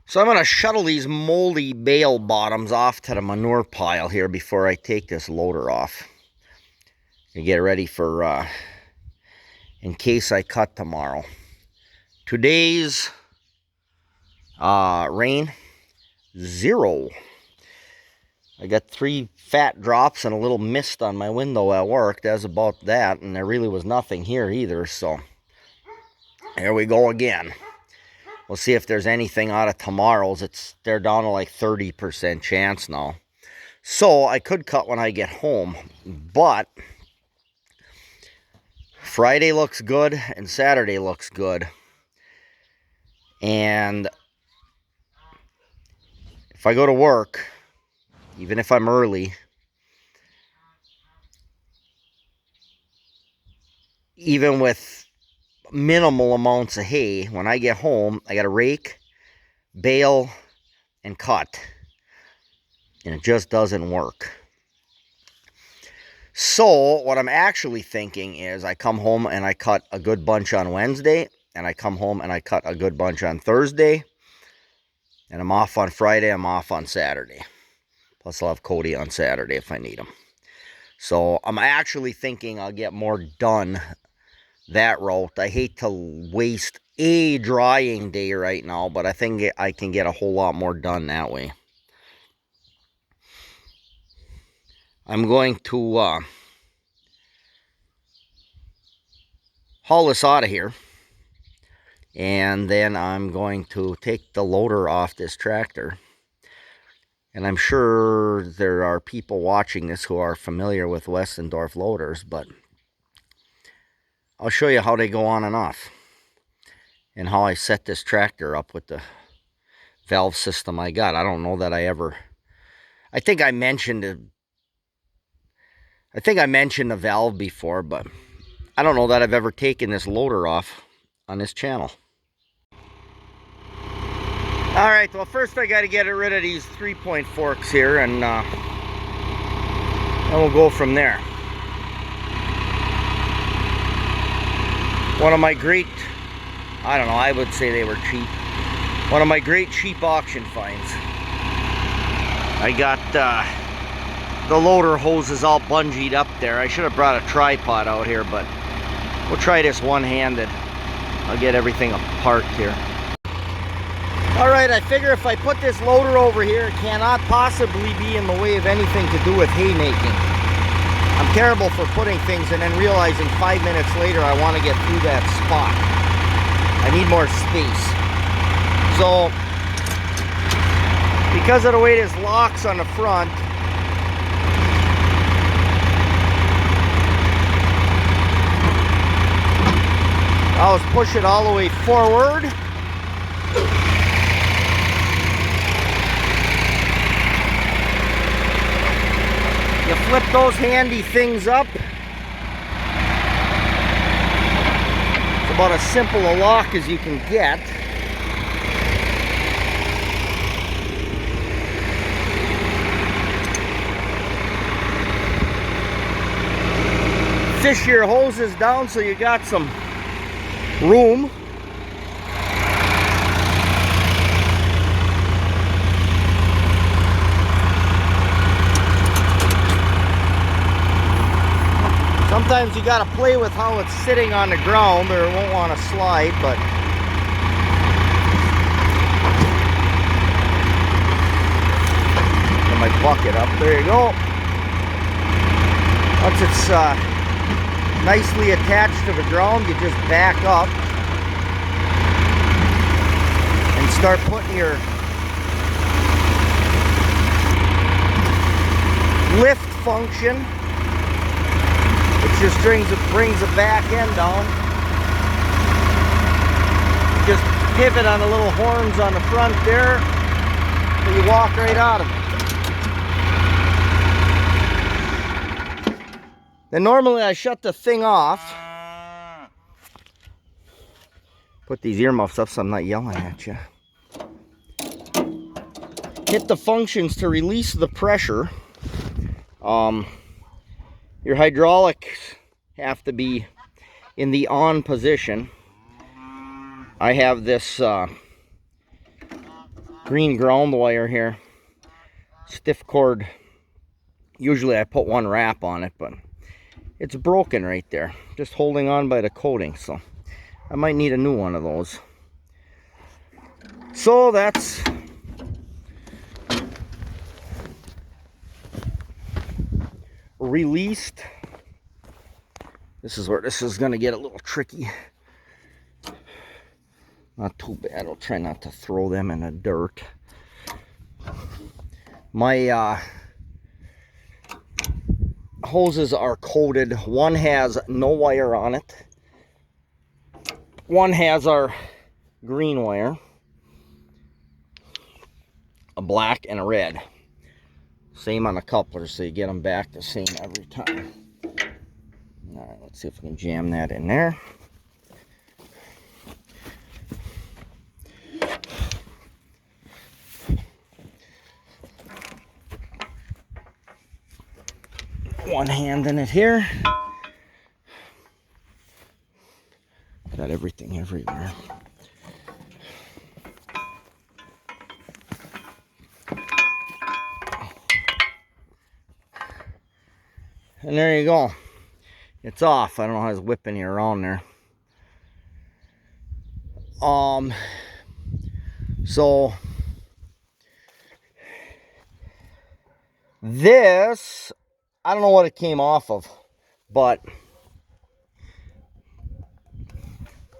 So I'm going to shuttle these moldy bale bottoms off to the manure pile here before I take this loader off. To get ready for, in case I cut tomorrow. Today's rain, 0. I got 3 fat drops and a little mist on my window at work. That's about that, and there really was nothing here either, so here we go again. We'll see if there's anything out of tomorrow's. They're down to like 30% chance now. So I could cut when I get home, but Friday looks good and Saturday looks good. And if I go to work, even if I'm early, even with minimal amounts of hay, when I get home, I got to rake, bale, and cut. And it just doesn't work. So what I'm actually thinking is I come home and I cut a good bunch on Wednesday, and I come home and I cut a good bunch on Thursday, and I'm off on Friday, I'm off on Saturday. Plus I'll have Cody on Saturday if I need him. So I'm actually thinking I'll get more done that route. I hate to waste a drying day right now, but I think I can get a whole lot more done that way. I'm going to haul this out of here, and then I'm going to take the loader off this tractor. And I'm sure there are people watching this who are familiar with Westendorf loaders, but I'll show you how they go on and off, and how I set this tractor up with the valve system I got. I don't know that I think I mentioned it. I think I mentioned the valve before, but I don't know that I've ever taken this loader off on this channel. Alright, well first I got to get rid of these 3-point forks here, and then we'll go from there. One of my great, I don't know, I would say they were cheap. One of my great cheap auction finds. I got the loader hoses all bungeed up there. I should have brought a tripod out here, but we'll try this one-handed. I'll get everything apart here. Alright, I figure if I put this loader over here, it cannot possibly be in the way of anything to do with haymaking. I'm terrible for putting things and then realizing 5 minutes later I want to get through that spot. I need more space. So, because of the way this locks on the front, I'll just push it all the way forward. You flip those handy things up. It's about as simple a lock as you can get. Fish your hoses down so you got some room. Sometimes you got to play with how it's sitting on the ground or it won't want to slide, but get my bucket up. There you go. Once it's nicely attached to the ground, you just back up and start putting your lift function, which just brings the back end down. Just pivot on the little horns on the front there, so you walk right out of it. Then normally I shut the thing off. Put these earmuffs up so I'm not yelling at you. Hit the functions to release the pressure. Your hydraulics have to be in the on position. I have this green ground wire here. Stiff cord. Usually I put one wrap on it, but it's broken right there. Just holding on by the coating, so I might need a new one of those. So that's released. This is where this is going to get a little tricky. Not too bad. I'll try not to throw them in the dirt. My hoses are coated. One has no wire on it. One has our green wire. A black and a red. Same on the couplers, so you get them back the same every time. Alright, let's see if we can jam that in there. One hand in it here. Got everything everywhere. And there you go. It's off. I don't know how it's whipping you around there. So this, I don't know what it came off of, but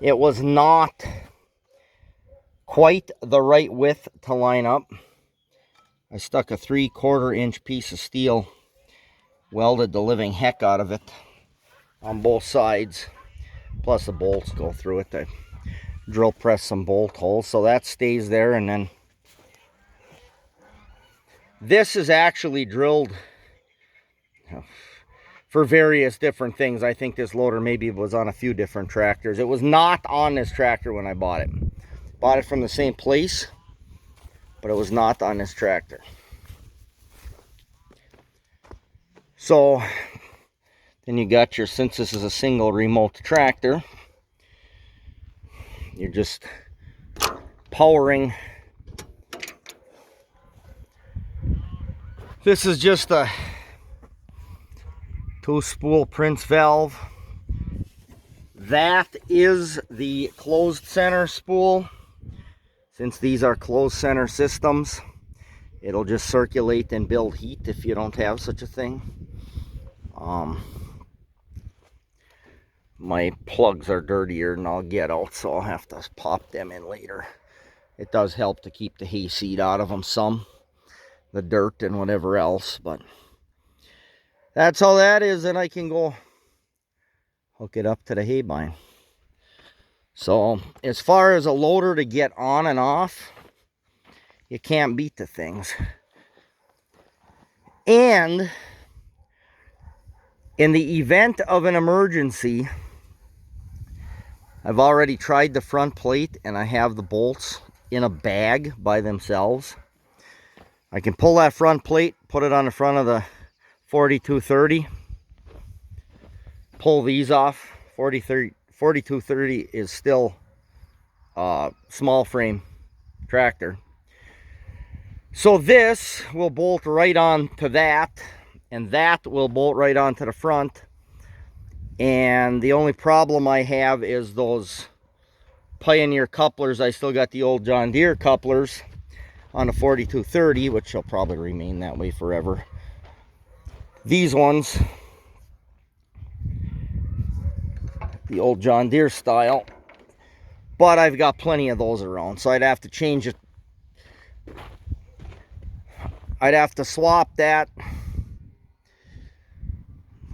it was not quite the right width to line up. I stuck a 3/4 inch piece of steel, welded the living heck out of it on both sides, plus the bolts go through it. I drill press some bolt holes, so that stays there. And then this is actually drilled for various different things. I think this loader maybe was on a few different tractors. It was not on this tractor when I bought it. Bought it from the same place, but it was not on this tractor. So then you got your, since this is a single remote tractor, you're just powering. This is just a 2-spool Prince valve. That is the closed center spool. Since these are closed center systems, it'll just circulate and build heat if you don't have such a thing. My plugs are dirtier than I'll get out, so I'll have to pop them in later. It does help to keep the hayseed out of them some, the dirt and whatever else, but that's how that is. And I can go hook it up to the hay bine. So as far as a loader to get on and off, you can't beat the things. And in the event of an emergency, I've already tried the front plate and I have the bolts in a bag by themselves. I can pull that front plate, put it on the front of the 4230, pull these off. 4230 is still a small frame tractor. So this will bolt right on to that, and that will bolt right onto the front. And the only problem I have is those Pioneer couplers. I still got the old John Deere couplers on the 4230, which will probably remain that way forever. These ones, the old John Deere style, but I've got plenty of those around, so I'd have to change it. I'd have to swap that.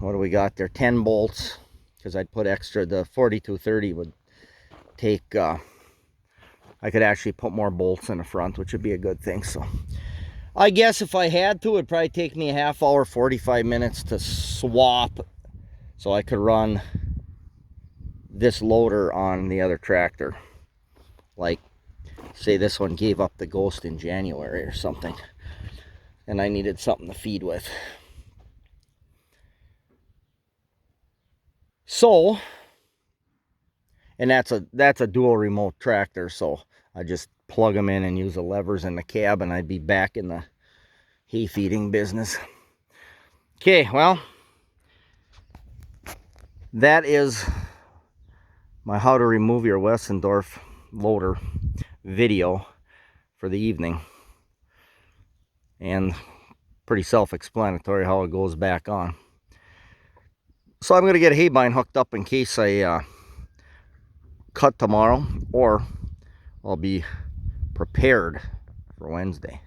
What do we got there? 10 bolts, because I'd put extra. The 4230 would take, I could actually put more bolts in the front, which would be a good thing. So I guess if I had to, it'd probably take me a half hour, 45 minutes to swap, so I could run this loader on the other tractor. Like, say this one gave up the ghost in January or something, and I needed something to feed with. So, and that's a dual remote tractor, so I just plug them in and use the levers in the cab, and I'd be back in the hay feeding business. Okay, well, that is my how to remove your Westendorf loader video for the evening. And pretty self-explanatory how it goes back on. So I'm going to get a hay bind hooked up in case I cut tomorrow, or I'll be prepared for Wednesday.